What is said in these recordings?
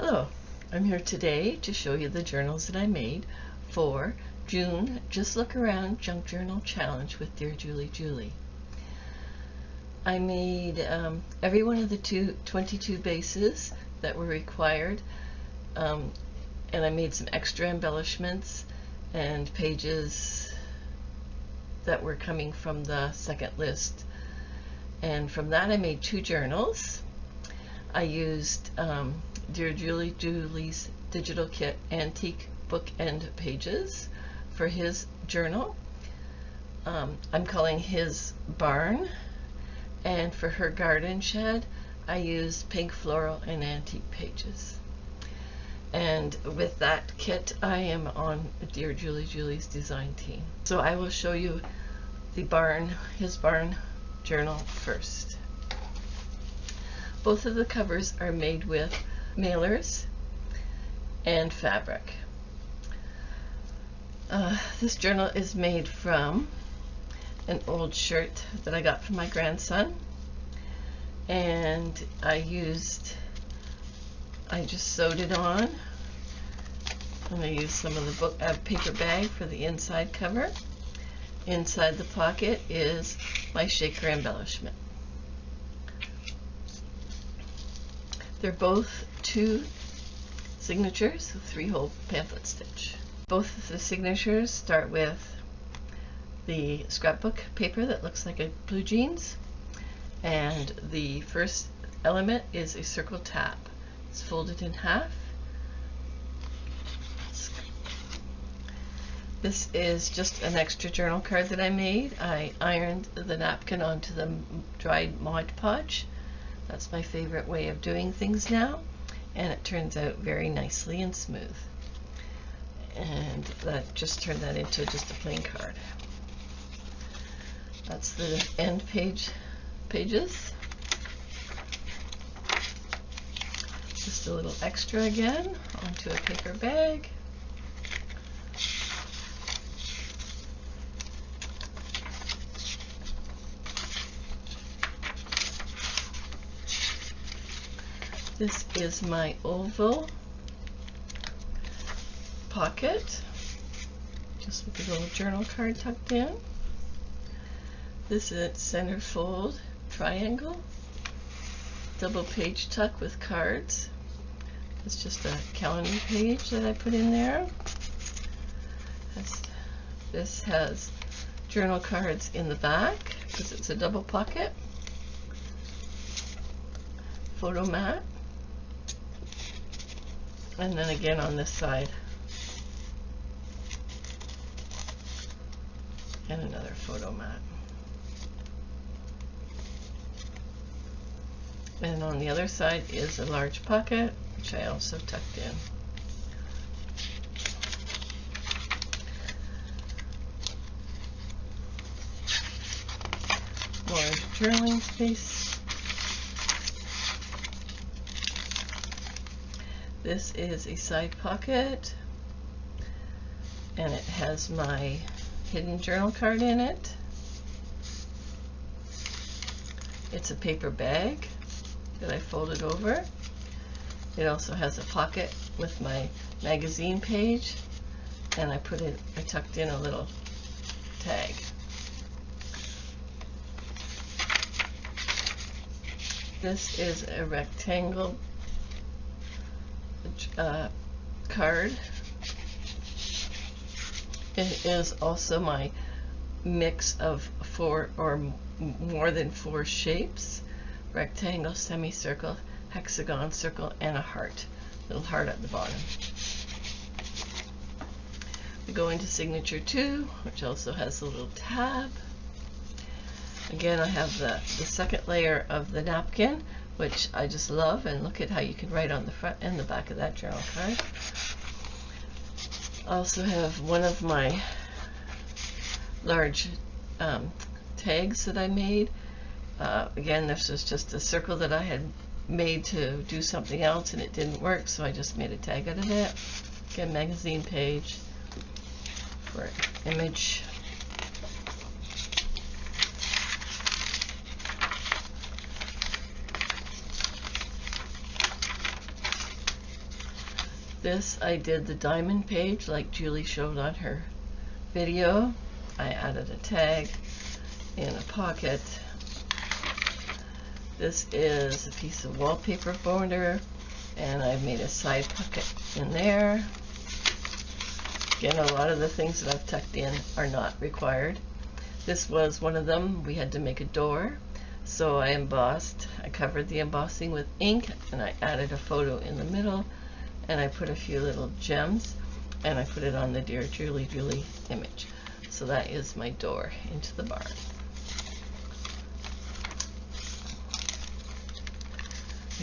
Hello, I'm here today to show you the journals that I made for June Just Look Around Junk Journal Challenge with Dearjuliejulie. I made every one of the 22 bases that were required, and I made some extra embellishments and pages that were coming from the second list. And from that I made 2 journals. I used Dearjulie's digital kit antique bookend pages for his journal. I'm calling his barn, and for her garden shed I used pink floral and antique pages. And with that kit I am on Dearjulie's design team. So I will show you his barn journal first. Both of the covers are made with mailers and fabric. This journal is made from an old shirt that I got from my grandson, and I just sewed it on, and I used some of the paper bag for the inside cover. Inside the pocket is my shaker embellishment. They're both 2 signatures, 3-hole pamphlet stitch. Both of the signatures start with the scrapbook paper that looks like a blue jeans, and the first element is a circle tab. It's folded in half. This is just an extra journal card that I made. I ironed the napkin onto the dried Mod Podge. That's my favorite way of doing things now, and it turns out very nicely and smooth. And that just turned that into just a plain card. That's the end pages. Just a little extra again onto a paper bag. This is my oval pocket, just with a little journal card tucked in. This is a center fold triangle, double page tuck with cards. It's just a calendar page that I put in there. This has journal cards in the back because it's a double pocket. Photo mat. And then again on this side, and another photo mat. And on the other side is a large pocket, which I also tucked in. More journaling space. This is a side pocket, and it has my hidden journal card in it. It's a paper bag that I folded over. It also has a pocket with my magazine page, and I tucked in a little tag. This is a rectangle card. It is also my mix of 4 or more than 4 shapes: rectangle, semicircle, hexagon, circle, and a heart. Little heart at the bottom. We go into signature 2, which also has a little tab. Again, I have the second layer of the napkin, which I just love, and look at how you can write on the front and the back of that journal card. I also have one of my large tags that I made. Again, this was just a circle that I had made to do something else, and it didn't work, so I just made a tag out of it. Again, magazine page for image. This I did the diamond page like Julie showed on her video. I added a tag in a pocket. This is a piece of wallpaper border, and I've made a side pocket in there. Again, a lot of the things that I've tucked in are not required. This was one of them. We had to make a door, so I embossed. I covered the embossing with ink, and I added a photo in the middle, and I put a few little gems, and I put it on the Dearjuliejulie image. So that is my door into the barn.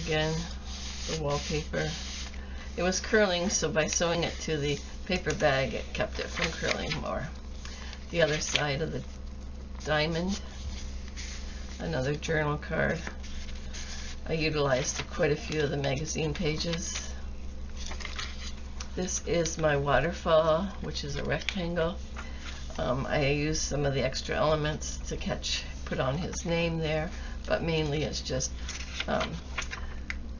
Again, the wallpaper. It was curling, so by sewing it to the paper bag, it kept it from curling more. The other side of the diamond, another journal card. I utilized quite a few of the magazine pages. This is my waterfall, which is a rectangle. I used some of the extra elements to put on his name there, but mainly it's just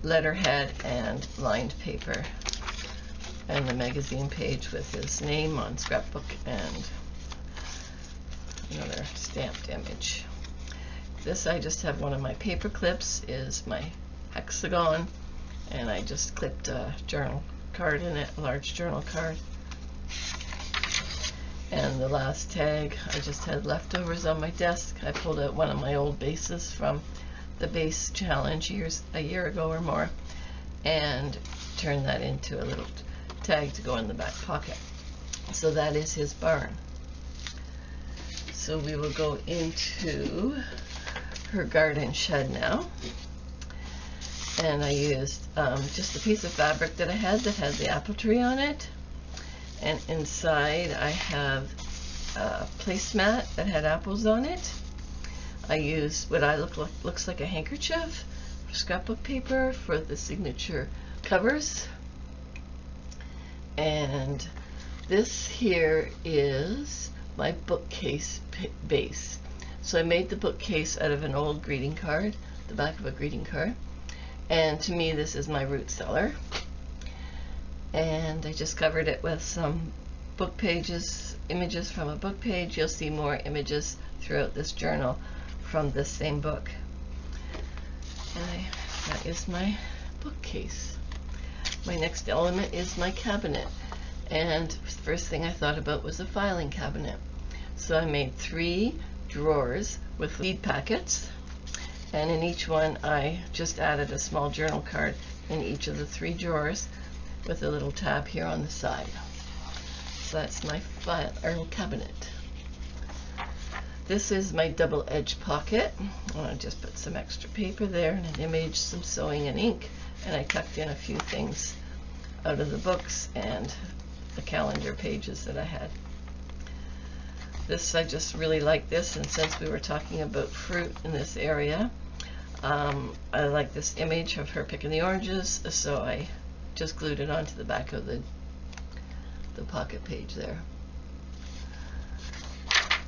letterhead and lined paper, and the magazine page with his name on scrapbook and another stamped image. This, I just have one of my paper clips, is my hexagon, and I just clipped a journal card in it, a large journal card. And the last tag, I just had leftovers on my desk. I pulled out one of my old bases from the base challenge a year ago or more, and turned that into a little tag to go in the back pocket. So that is his barn. So we will go into her garden shed now. And I used just a piece of fabric that I had that had the apple tree on it. And inside I have a placemat that had apples on it. I used what looks like a handkerchief, scrapbook paper for the signature covers. And this here is my bookcase base. So I made the bookcase out of an old greeting card, the back of a greeting card. And to me, this is my root cellar. And I just covered it with some book pages, images from a book page. You'll see more images throughout this journal from this same book. And that is my bookcase. My next element is my cabinet. And first thing I thought about was a filing cabinet. So I made 3 drawers with lead packets. And in each one, I just added a small journal card in each of the 3 drawers with a little tab here on the side. So that's my file cabinet. This is my double-edged pocket. I just put some extra paper there and an image, some sewing and ink, and I tucked in a few things out of the books and the calendar pages that I had. This, I just really like this, and since we were talking about fruit in this area, I like this image of her picking the oranges, so I just glued it onto the back of the pocket page there.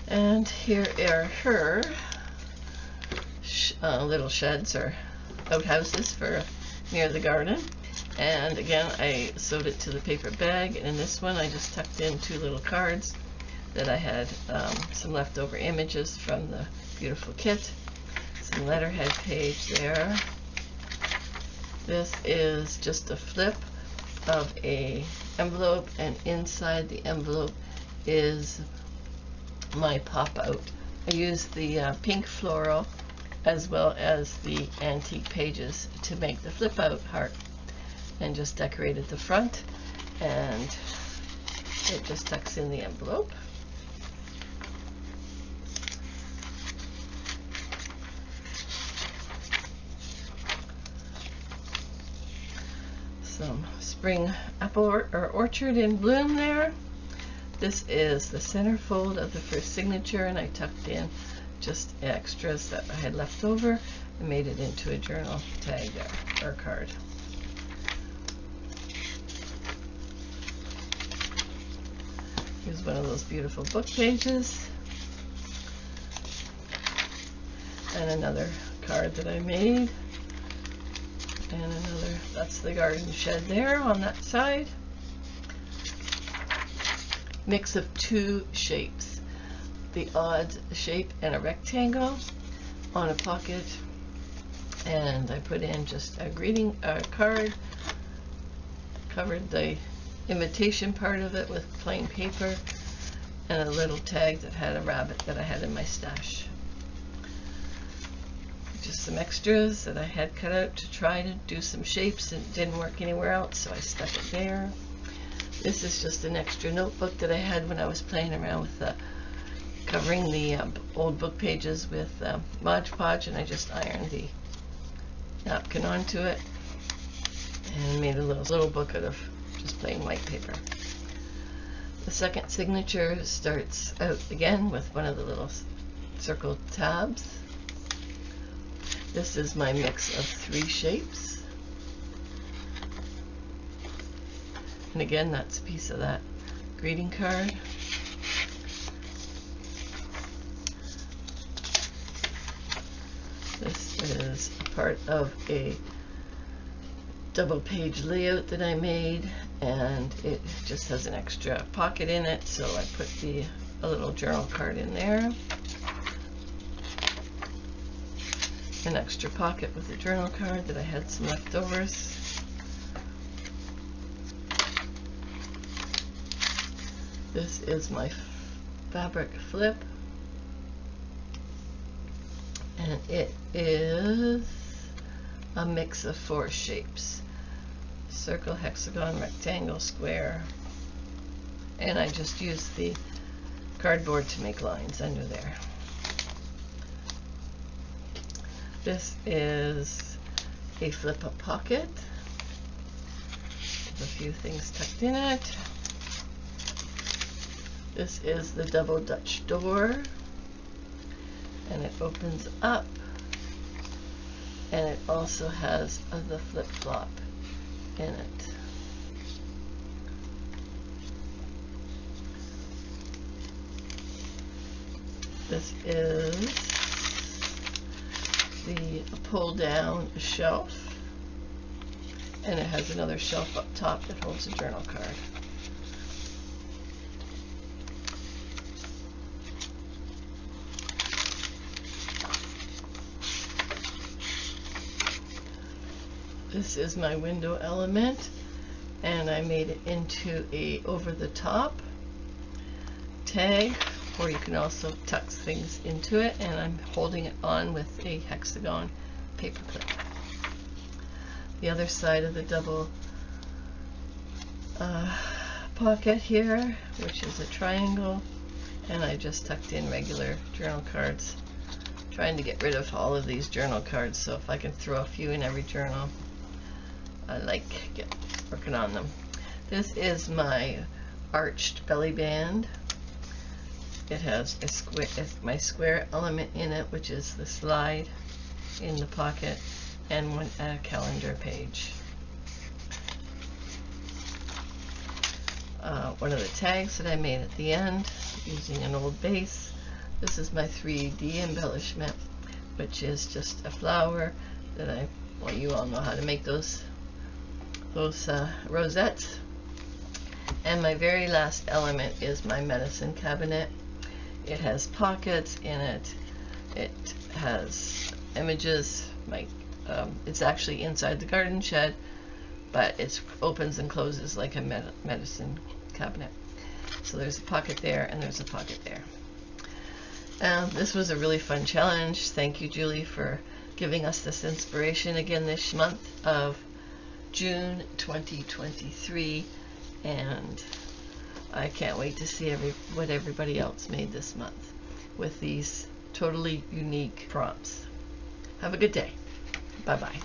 And here are her little sheds or outhouses for near the garden. And again, I sewed it to the paper bag, and in this one I just tucked in 2 little cards that I had some leftover images from the beautiful kit. Some letterhead page there. This is just a flip of a envelope, and inside the envelope is my pop-out. I used the pink floral as well as the antique pages to make the flip-out heart, and just decorated the front, and it just tucks in the envelope. Some spring apple or orchard in bloom there. This is the centerfold of the first signature, and I tucked in just extras that I had left over and made it into a journal tag there, or card. Here's one of those beautiful book pages, and another card that I made, and another, that's the garden shed there on that side. mix of two shapes, the odd shape and a rectangle on a pocket, and I put in just a greeting card, covered the imitation part of it with plain paper, and a little tag that had a rabbit that I had in my stash. Just some extras that I had cut out to try to do some shapes, and it didn't work anywhere else, so I stuck it there. This is just an extra notebook that I had when I was playing around with covering the old book pages with Mod Podge, and I just ironed the napkin onto it and made a little book out of just plain white paper. The second signature starts out again with one of the little circle tabs. This is my mix of 3 shapes. And again, that's a piece of that greeting card. This is a part of a double page layout that I made, and it just has an extra pocket in it, so I put a little journal card in there. An extra pocket with a journal card that I had some leftovers. This is my fabric flip, and it is a mix of 4 shapes: circle, hexagon, rectangle, square, and I just used the cardboard to make lines under there. This is a flip-up pocket with a few things tucked in it. This is the double Dutch door, and it opens up, and it also has the flip-flop in it. This is the pull-down shelf, and it has another shelf up top that holds a journal card. This is my window element, and I made it into a over-the-top tag, or you can also tuck things into it, and I'm holding it on with a hexagon paper clip. The other side of the double pocket here, which is a triangle, and I just tucked in regular journal cards, trying to get rid of all of these journal cards, so if I can throw a few in every journal, I like working on them. This is my arched belly band. It has my square element in it, which is the slide in the pocket, and one calendar page. One of the tags that I made at the end using an old base. This is my 3D embellishment, which is just a flower that well, you all know how to make those rosettes. And my very last element is my medicine cabinet. It has pockets in it. It has images. It's actually inside the garden shed, but it opens and closes like a medicine cabinet. So there's a pocket there, and there's a pocket there. This was a really fun challenge. Thank you, Julie, for giving us this inspiration again this month of June 2023, and I can't wait to see what everybody else made this month with these totally unique prompts. Have a good day. Bye-bye.